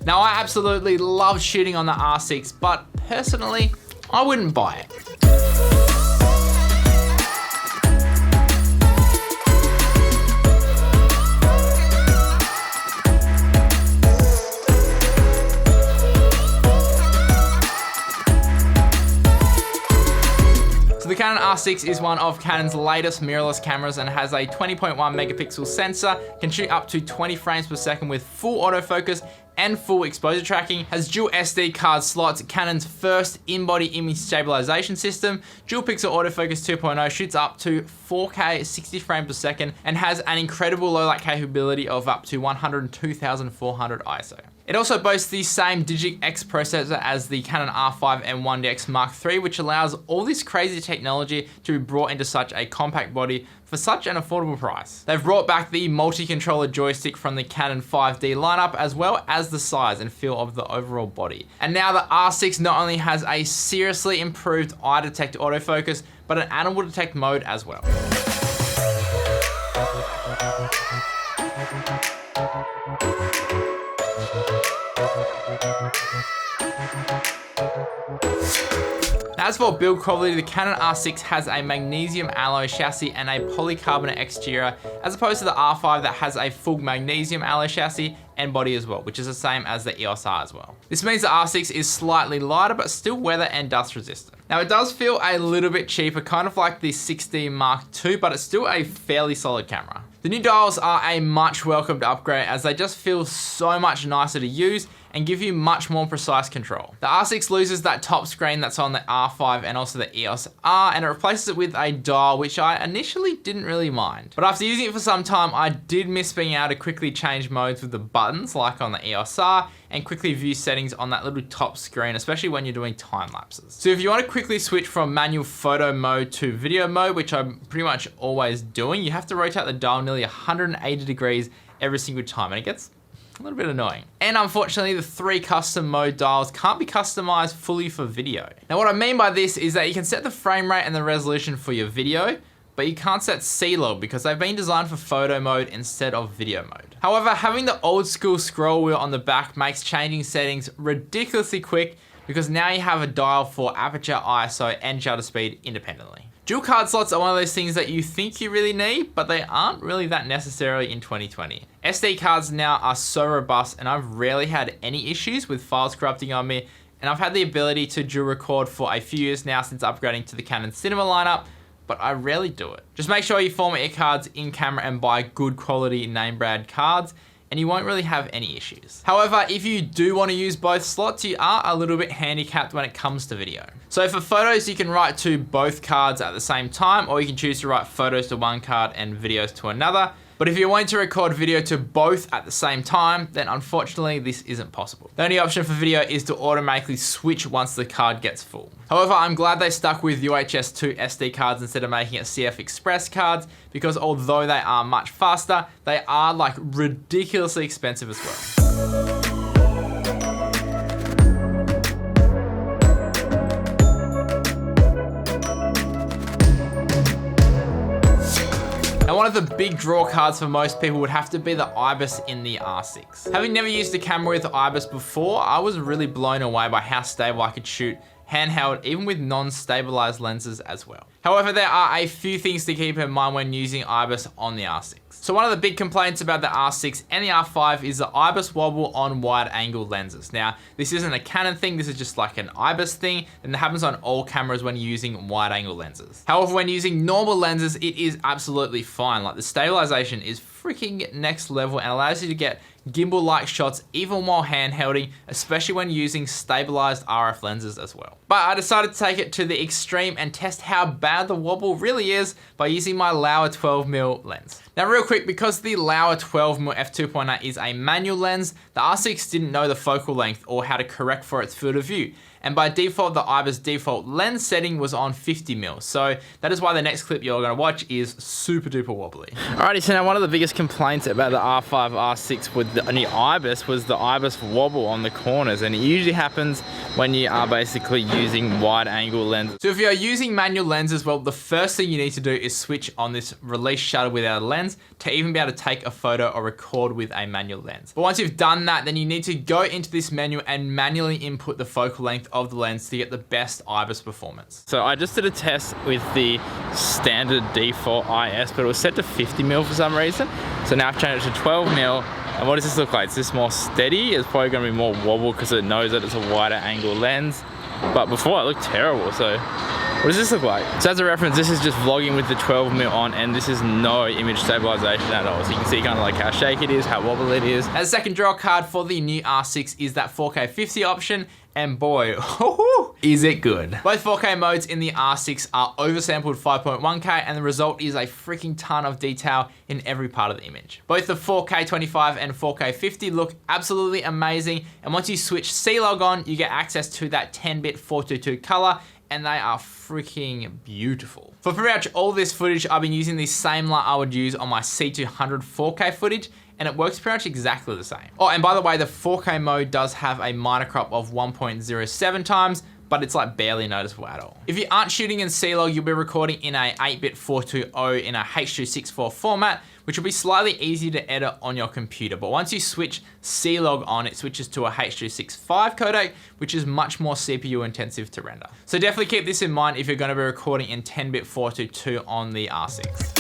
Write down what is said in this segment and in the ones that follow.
Now, I absolutely love shooting on the R6, but personally, I wouldn't buy it. The Canon R6 is one of Canon's latest mirrorless cameras and has a 20.1 megapixel sensor, can shoot up to 20 frames per second with full autofocus and full exposure tracking, has dual SD card slots, Canon's first in-body image stabilization system, dual pixel autofocus 2.0, shoots up to 4K 60 frames per second, and has an incredible low light capability of up to 102,400 ISO. It also boasts the same Digic X processor as the Canon R5 and 1DX Mark III, which allows all this crazy technology to be brought into such a compact body for such an affordable price. They've brought back the multi-controller joystick from the Canon 5D lineup, as well as the size and feel of the overall body. And now the R6 not only has a seriously improved eye detect autofocus, but an animal detect mode as well. As for build quality, the Canon R6 has a magnesium alloy chassis and a polycarbonate exterior, as opposed to the R5 that has a full magnesium alloy chassis and body as well, which is the same as the EOS R as well. This means the R6 is slightly lighter, but still weather and dust resistant. Now, it does feel a little bit cheaper, kind of like the 6D Mark II, but it's still a fairly solid camera. The new dials are a much welcomed upgrade, as they just feel so much nicer to use and give you much more precise control. The R6 loses that top screen that's on the R5 and also the EOS R, and it replaces it with a dial, which I initially didn't really mind. But after using it for some time, I did miss being able to quickly change modes with the buttons, like on the EOS R, and quickly view settings on that little top screen, especially when you're doing time lapses. So if you want to quickly switch from manual photo mode to video mode, which I'm pretty much always doing, you have to rotate the dial nearly 180 degrees every single time, and it gets a little bit annoying. And unfortunately, the 3 custom mode dials can't be customized fully for video. Now, what I mean by this is that you can set the frame rate and the resolution for your video, but you can't set C-Log because they've been designed for photo mode instead of video mode. However, having the old school scroll wheel on the back makes changing settings ridiculously quick, because now you have a dial for aperture, ISO, and shutter speed independently. Dual card slots are one of those things that you think you really need, but they aren't really that necessary in 2020. SD cards now are so robust, and I've rarely had any issues with files corrupting on me, and I've had the ability to dual record for a few years now since upgrading to the Canon Cinema lineup, but I rarely do it. Just make sure you format your cards in camera and buy good quality name brand cards, and you won't really have any issues. However, if you do want to use both slots, you are a little bit handicapped when it comes to video. So for photos, you can write to both cards at the same time, or you can choose to write photos to one card and videos to another. But if you're wanting to record video to both at the same time, then unfortunately this isn't possible. The only option for video is to automatically switch once the card gets full. However, I'm glad they stuck with UHS 2 SD cards instead of making it CF Express cards, because although they are much faster, they are like ridiculously expensive as well. Now, one of the big draw cards for most people would have to be the IBIS in the R6. Having never used a camera with IBIS before, I was really blown away by how stable I could shoot handheld, even with non-stabilized lenses as well. However, there are a few things to keep in mind when using IBIS on the R6. So one of the big complaints about the R6 and the R5 is the IBIS wobble on wide angle lenses. Now, this isn't a Canon thing, this is just like an IBIS thing, and it happens on all cameras when you're using wide angle lenses. However, when using normal lenses, it is absolutely fine. Like, the stabilization is freaking next level and allows you to get gimbal-like shots even while handhelding, especially when using stabilized RF lenses as well. But I decided to take it to the extreme and test how bad the wobble really is by using my Laowa 12mm lens. Now, real quick, because the Laowa 12mm f2.8 is a manual lens, the R6 didn't know the focal length or how to correct for its field of view. and by default, the IBIS default lens setting was on 50mm. So that is why the next clip you're gonna watch is super duper wobbly. Alrighty, so now one of the biggest complaints about the R5, R6 with the new IBIS was the IBIS wobble on the corners, and it usually happens when you are basically using wide angle lenses. So if you're using manual lenses, well, the first thing you need to do is switch on this release shutter without a lens to even be able to take a photo or record with a manual lens. But once you've done that, then you need to go into this menu and manually input the focal length of the lens to get the best IBIS performance. So I just did a test with the standard default IS, but it was set to 50mm for some reason. So now I've changed it to 12mm. And what does this look like? Is this more steady? It's probably gonna be more wobble because it knows that it's a wider angle lens. But before it looked terrible, so what does this look like? So as a reference, this is just vlogging with the 12mm on, and this is no image stabilization at all. So you can see kind of like how shaky it is, how wobbly it is. As a second draw card for the new R6 is that 4K 50 option, and boy, is it good. Both 4K modes in the R6 are oversampled 5.1K, and the result is a freaking ton of detail in every part of the image. Both the 4K 25 and 4K 50 look absolutely amazing, and once you switch C-Log on, you get access to that 10-bit 422 color, and they are freaking beautiful. For pretty much all this footage, I've been using the same light I would use on my C200 4K footage, and it works pretty much exactly the same. Oh, and by the way, the 4K mode does have a minor crop of 1.07 times, but it's like barely noticeable at all. If you aren't shooting in C-Log, you'll be recording in a 8-bit 420 in a H.264 format, which will be slightly easier to edit on your computer. But once you switch C-Log on, it switches to a H.265 codec, which is much more CPU intensive to render. So definitely keep this in mind if you're gonna be recording in 10-bit 422 on the R6.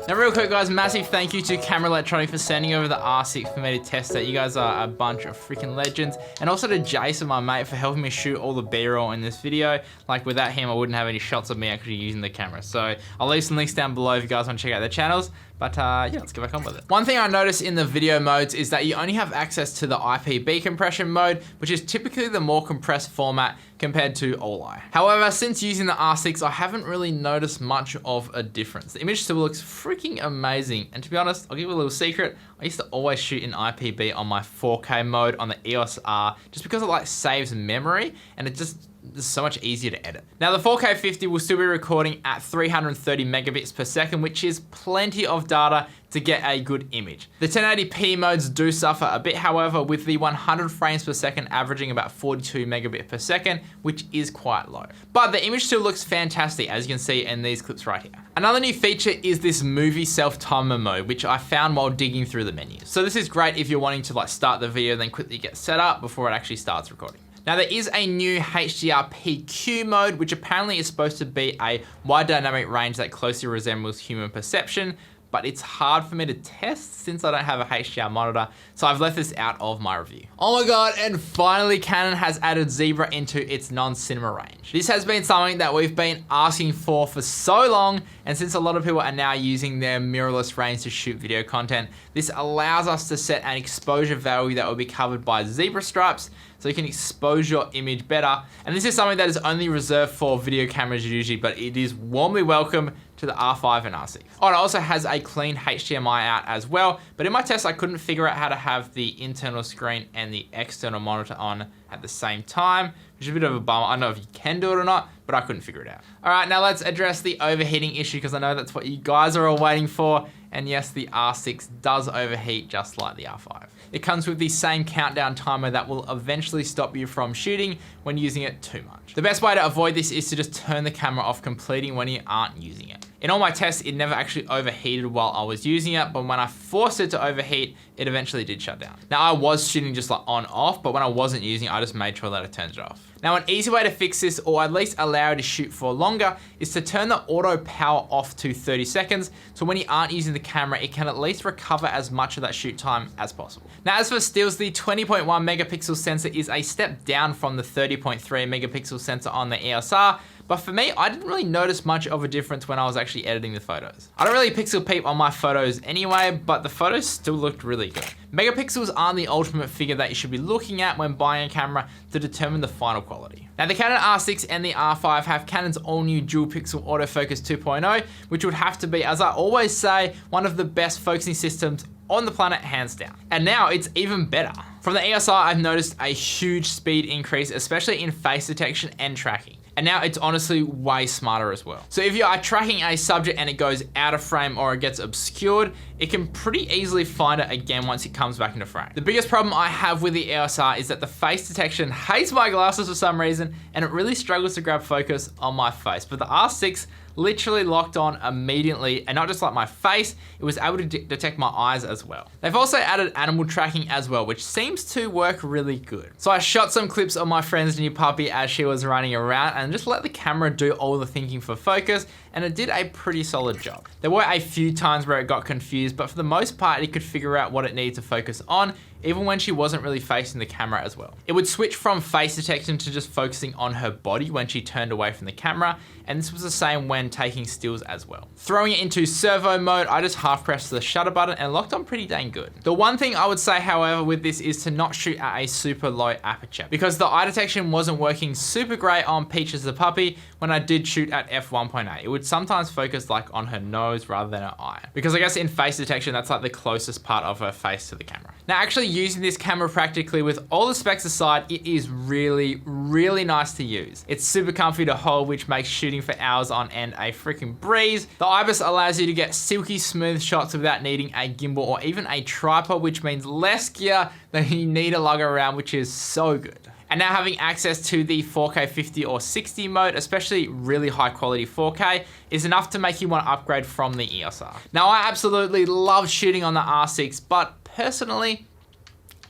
Now real quick guys, massive thank you to Camera Electronic for sending over the R6 for me to test it. You guys are a bunch of freaking legends. And also to Jason, my mate, for helping me shoot all the B-roll in this video. Like without him, I wouldn't have any shots of me actually using the camera. So I'll leave some links down below if you guys want to check out their channels. But yeah, let's get back on with it. One thing I noticed in the video modes is that you only have access to the IPB compression mode, which is typically the more compressed format compared to all-eye. However, since using the R6, I haven't really noticed much of a difference. The image still looks freaking amazing. And to be honest, I'll give you a little secret. I used to always shoot in IPB on my 4K mode on the EOS R just because it like saves memory and it just is so much easier to edit. Now the 4K 50 will still be recording at 330 megabits per second, which is plenty of data to get a good image. The 1080p modes do suffer a bit, however, with the 100 frames per second averaging about 42 megabits per second, which is quite low. But the image still looks fantastic, as you can see in these clips right here. Another new feature is this movie self-timer mode, which I found while digging through the menus. So this is great if you're wanting to like start the video, then quickly get set up before it actually starts recording. Now there is a new HDR PQ mode, which apparently is supposed to be a wide dynamic range that closely resembles human perception, but it's hard for me to test since I don't have a HDR monitor, so I've left this out of my review. Oh my god, and finally Canon has added Zebra into its non-cinema range. This has been something that we've been asking for so long, and since a lot of people are now using their mirrorless range to shoot video content, this allows us to set an exposure value that will be covered by zebra stripes, so you can expose your image better. And this is something that is only reserved for video cameras usually, but it is warmly welcome to the R5 and R6. Oh, it also has a clean HDMI out as well, but in my test I couldn't figure out how to have the internal screen and the external monitor on at the same time, which is a bit of a bummer. I don't know if you can do it or not, but I couldn't figure it out. All right, now let's address the overheating issue because I know that's what you guys are all waiting for. And yes, the R6 does overheat just like the R5. It comes with the same countdown timer that will eventually stop you from shooting when using it too much. The best way to avoid this is to just turn the camera off completely when you aren't using it. In all my tests, it never actually overheated while I was using it, but when I forced it to overheat, it eventually did shut down. Now I was shooting just like on off, but when I wasn't using it, I just made sure that I turned it off. Now an easy way to fix this, or at least allow it to shoot for longer, is to turn the auto power off to 30 seconds, so when you aren't using the camera, it can at least recover as much of that shoot time as possible. Now as for stills, the 20.1 megapixel sensor is a step down from the 30.3 megapixel sensor on the EOS R, But for me, I didn't really notice much of a difference when I was actually editing the photos. I don't really pixel peep on my photos anyway, but the photos still looked really good. Megapixels aren't the ultimate figure that you should be looking at when buying a camera to determine the final quality. Now the Canon R6 and the R5 have Canon's all new dual pixel autofocus 2.0, which would have to be, as I always say, one of the best focusing systems on the planet, hands down. And now it's even better. From the ESR, I've noticed a huge speed increase, especially in face detection and tracking. And now it's honestly way smarter as well. So if you are tracking a subject and it goes out of frame or it gets obscured, it can pretty easily find it again once it comes back into frame. The biggest problem I have with the ESR is that the face detection hates my glasses for some reason, and it really struggles to grab focus on my face. But the R6 literally locked on immediately, and not just like my face, it was able to detect my eyes as well. They've also added animal tracking as well, which seems to work really good. So I shot some clips of my friend's new puppy as she was running around and just let the camera do all the thinking for focus, and it did a pretty solid job. There were a few times where it got confused, but for the most part, it could figure out what it needed to focus on, even when she wasn't really facing the camera as well. It would switch from face detection to just focusing on her body when she turned away from the camera, and this was the same when taking stills as well. Throwing it into servo mode, I just half pressed the shutter button and locked on pretty dang good. The one thing I would say, however, with this is to not shoot at a super low aperture, because the eye detection wasn't working super great on Peaches the puppy when I did shoot at f1.8. It would sometimes focus like on her nose rather than her eye, because I guess in face detection, that's like the closest part of her face to the camera. Now, actually using this camera practically with all the specs aside, it is really, really nice to use. It's super comfy to hold, which makes shooting for hours on end a freaking breeze. The IBIS allows you to get silky smooth shots without needing a gimbal or even a tripod, which means less gear than you need to lug around, which is so good. And now having access to the 4K 50 or 60 mode, especially really high quality 4K, is enough to make you want to upgrade from the ESR. Now I absolutely love shooting on the R6, but personally,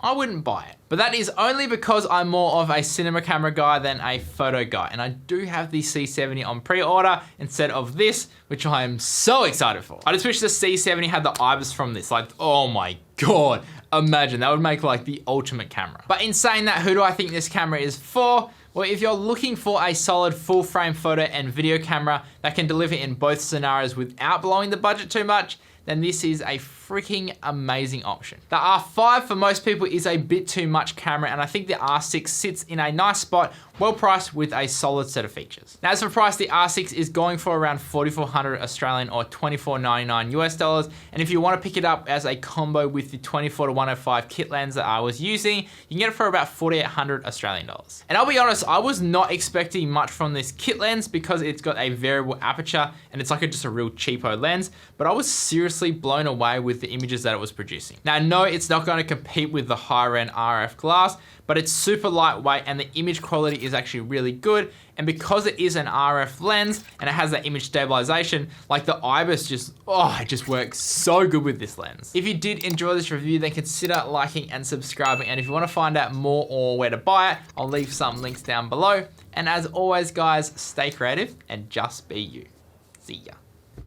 I wouldn't buy it. But that is only because I'm more of a cinema camera guy than a photo guy. And I do have the C70 on pre-order instead of this, which I am so excited for. I just wish the C70 had the IBIS from this. Like, oh my God, imagine, that would make like the ultimate camera. But in saying that, who do I think this camera is for? Well, if you're looking for a solid full frame photo and video camera that can deliver in both scenarios without blowing the budget too much, then this is a freaking amazing option. The R5 for most people is a bit too much camera, and I think the R6 sits in a nice spot, well priced with a solid set of features. Now as for price, the R6 is going for around 4,400 Australian or $24.99 US dollars. And if you want to pick it up as a combo with the 24-105 kit lens that I was using, you can get it for about 4,800 Australian dollars. And I'll be honest, I was not expecting much from this kit lens because it's got a variable aperture and it's like just a real cheapo lens, but I was seriously blown away with the images that it was producing. Now, no, it's not going to compete with the higher end RF glass, but it's super lightweight and the image quality is actually really good. And because it is an RF lens and it has that image stabilization, like the IBIS just, it just works so good with this lens. If you did enjoy this review, then consider liking and subscribing. And if you want to find out more or where to buy it, I'll leave some links down below. And as always, guys, stay creative and just be you. See ya.